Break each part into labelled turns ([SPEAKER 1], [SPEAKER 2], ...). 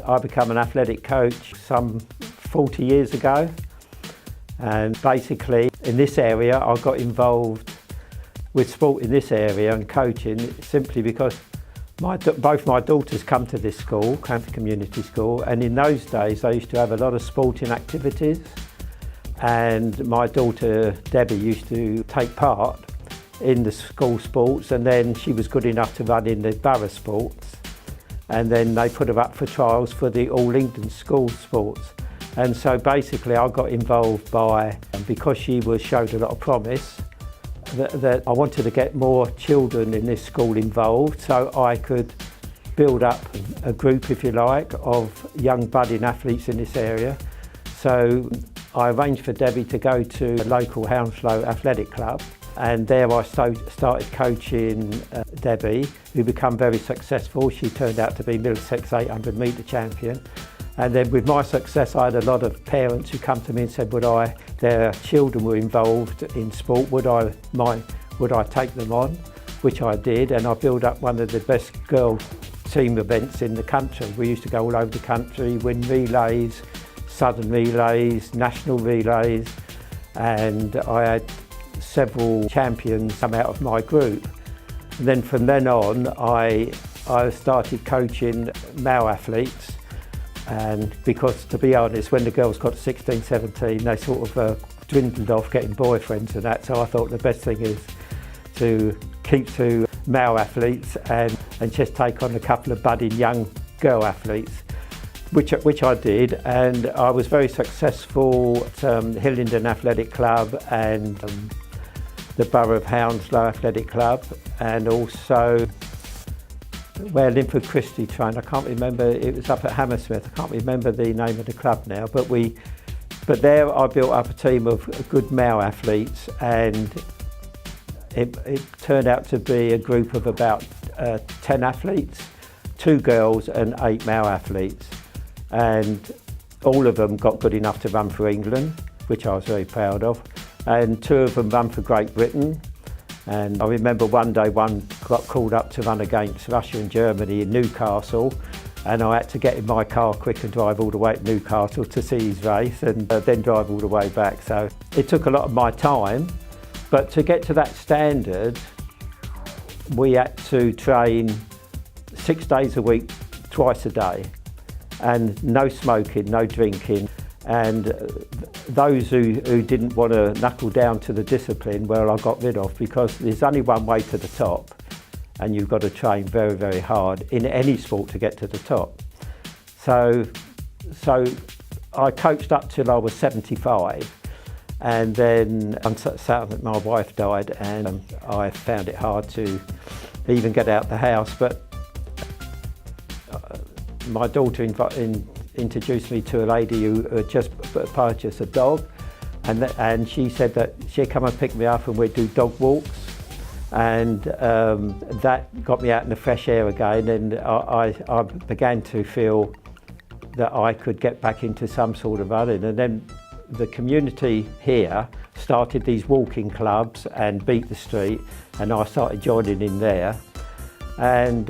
[SPEAKER 1] I became an athletic coach some 40 years ago, and basically in this area I got involved with sport in this area and coaching simply because both my daughters come to this school, Cranford Community School, and in those days they used to have a lot of sporting activities, and my daughter Debbie used to take part in the school sports, and then she was good enough to run in the borough sports, and then they put her up for trials for the All England school sports. And so basically I got involved because she showed a lot of promise, that I wanted to get more children in this school involved so I could build up a group, if you like, of young budding athletes in this area. So I arranged for Debbie to go to a local Hounslow athletic club, and there I started coaching Debbie, who became very successful. She turned out to be Middlesex 800 metre champion. And then with my success, I had a lot of parents who come to me and said, their children were involved in sport, would I take them on? Which I did, and I built up one of the best girl team events in the country. We used to go all over the country, win relays, southern relays, national relays, and I had several champions come out of my group. And then from then on, I started coaching male athletes. And because, to be honest, when the girls got 16, 17, they sort of dwindled off getting boyfriends and that. So I thought the best thing is to keep to male athletes and just take on a couple of budding young girl athletes, which I did. And I was very successful at Hillingdon Athletic Club and the Borough of Hounslow Athletic Club, and also where Linford Christie trained. I can't remember, it was up at Hammersmith, I can't remember the name of the club now, but there I built up a team of good male athletes, and it turned out to be a group of about 10 athletes, 2 girls and 8 male athletes, and all of them got good enough to run for England, which I was very proud of, and 2 of them ran for Great Britain. And I remember one day one got called up to run against Russia and Germany in Newcastle, and I had to get in my car quick and drive all the way to Newcastle to see his race, and then drive all the way back. So it took a lot of my time, but to get to that standard we had to train 6 days a week, twice a day, and no smoking, no drinking. And those who didn't want to knuckle down to the discipline, well, I got rid of, because there's only one way to the top, and you've got to train very, very hard in any sport to get to the top. So I coached up till I was 75, and then my wife died, and I found it hard to even get out the house. But my daughter introduced me to a lady who had just purchased a dog, and she said that she'd come and pick me up and we'd do dog walks, and that got me out in the fresh air again, and I began to feel that I could get back into some sort of running. And then the community here started these walking clubs and Beat the Street, and I started joining in there, and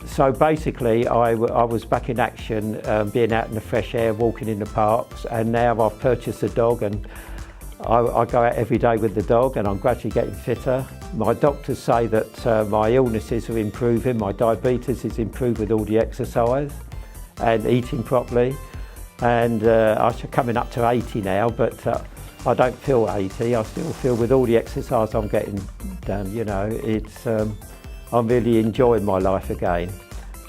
[SPEAKER 1] so basically I was back in action, being out in the fresh air, walking in the parks, and now I've purchased a dog, and I go out every day with the dog, and I'm gradually getting fitter. My doctors say that my illnesses are improving, my diabetes is improved with all the exercise and eating properly, and I'm coming up to 80 now, but I don't feel 80, I still feel with all the exercise I'm getting done, you know, I'm really enjoying my life again.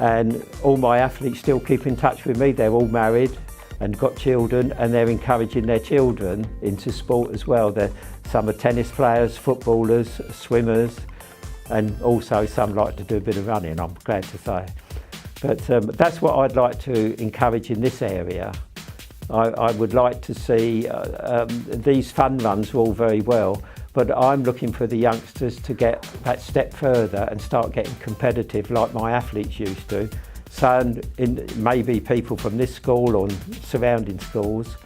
[SPEAKER 1] And all my athletes still keep in touch with me. They're all married and got children, and they're encouraging their children into sport as well. Some are tennis players, footballers, swimmers, and also some like to do a bit of running, I'm glad to say. But that's what I'd like to encourage in this area. I would like to see these fun runs are all very well, but I'm looking for the youngsters to get that step further and start getting competitive like my athletes used to. So maybe people from this school or surrounding schools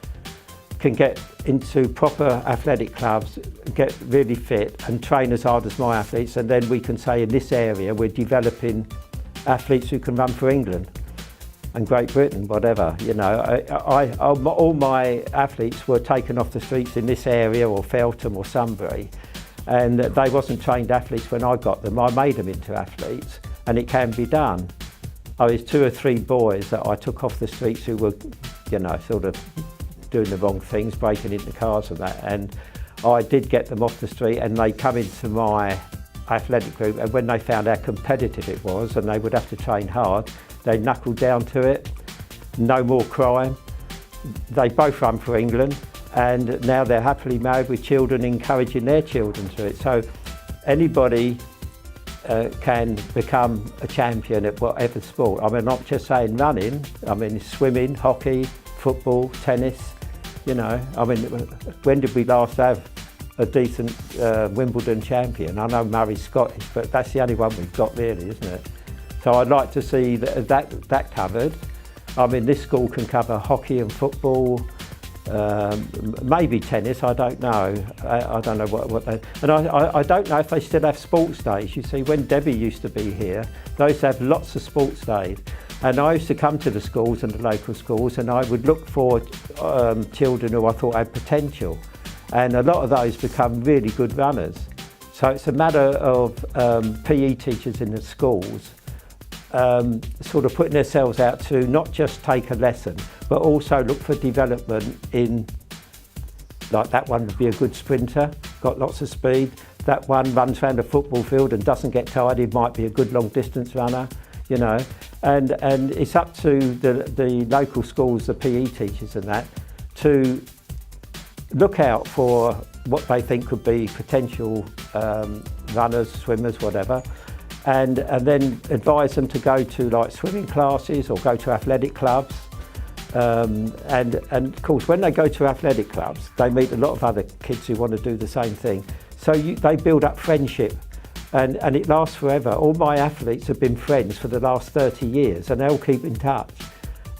[SPEAKER 1] can get into proper athletic clubs, get really fit and train as hard as my athletes, and then we can say in this area we're developing athletes who can run for England. and Great Britain, whatever, you know. All my athletes were taken off the streets in this area, or Feltham or Sunbury, and they wasn't trained athletes when I got them. I made them into athletes, and it can be done. I was 2 or 3 boys that I took off the streets who were, you know, sort of doing the wrong things, breaking into cars and that, and I did get them off the street, and they come into my athletic group, and when they found how competitive it was and they would have to train hard, they knuckled down to it. No more crime. They both run for England, and now they're happily married with children, encouraging their children to it. So anybody can become a champion at whatever sport. I mean, I'm not just saying running, I mean swimming, hockey, football, tennis, you know. I mean, when did we last have a decent Wimbledon champion? I know Murray's Scottish, but that's the only one we've got really, isn't it? So I'd like to see that covered. I mean, this school can cover hockey and football, maybe tennis, I don't know. I don't know what they... And I don't know if they still have sports days. You see, when Debbie used to be here, they used to have lots of sports days. And I used to come to the schools and the local schools, and I would look for children who I thought had potential. And a lot of those become really good runners. So it's a matter of PE teachers in the schools sort of putting themselves out to not just take a lesson, but also look for development in, like that one would be a good sprinter, got lots of speed. That one runs around a football field and doesn't get tired, he might be a good long distance runner, you know. And it's up to the local schools, the PE teachers and that, to look out for what they think could be potential runners, swimmers, whatever, and then advise them to go to like swimming classes or go to athletic clubs. And of course, when they go to athletic clubs, they meet a lot of other kids who want to do the same thing. So they build up friendship, and it lasts forever. All my athletes have been friends for the last 30 years, and they all keep in touch.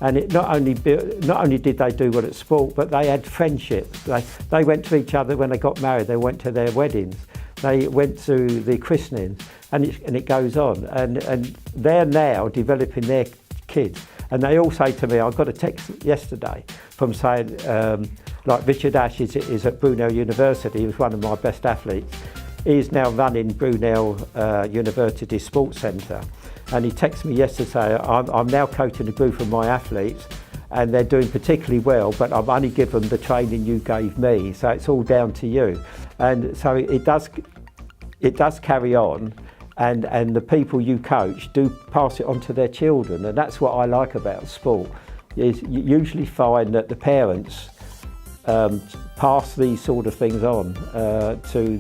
[SPEAKER 1] And it not only did they do well at sport, but they had friendships. They went to each other when they got married. They went to their weddings. They went to the christenings, and it goes on. And they're now developing their kids. And they all say to me, I got a text yesterday from saying, like Richard Ash is at Brunel University. He was one of my best athletes. He's now running Brunel University Sports Centre. And he texted me yesterday saying, I'm now coaching a group of my athletes, and they're doing particularly well, but I've only given them the training you gave me, so it's all down to you. And so it does carry on, and the people you coach do pass it on to their children, and that's what I like about sport. Is you usually find that the parents pass these sort of things on to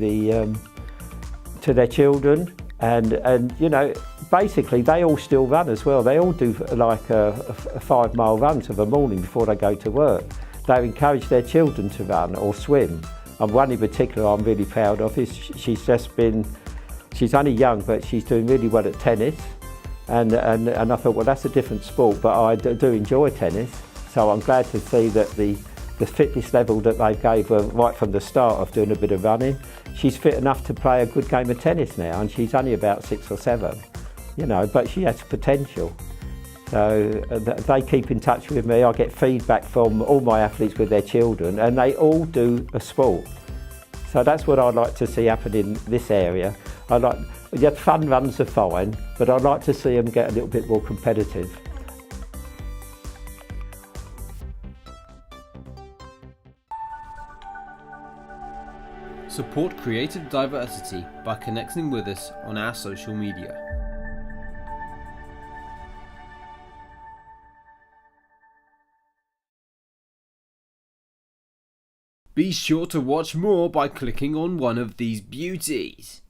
[SPEAKER 1] their children, and you know, basically they all still run as well. They all do like a 5-mile run of a morning before they go to work. They encourage their children to run or swim. And one in particular I'm really proud of is she's only young, but she's doing really well at tennis. And I thought, well, that's a different sport, but I do enjoy tennis. So I'm glad to see that the fitness level that they gave her right from the start of doing a bit of running, she's fit enough to play a good game of tennis now, and she's only about 6 or 7, you know, but she has potential. So they keep in touch with me. I get feedback from all my athletes with their children, and they all do a sport. So that's what I'd like to see happen in this area. Fun runs are fine, but I'd like to see them get a little bit more competitive.
[SPEAKER 2] Support creative diversity by connecting with us on our social media. Be sure to watch more by clicking on one of these beauties.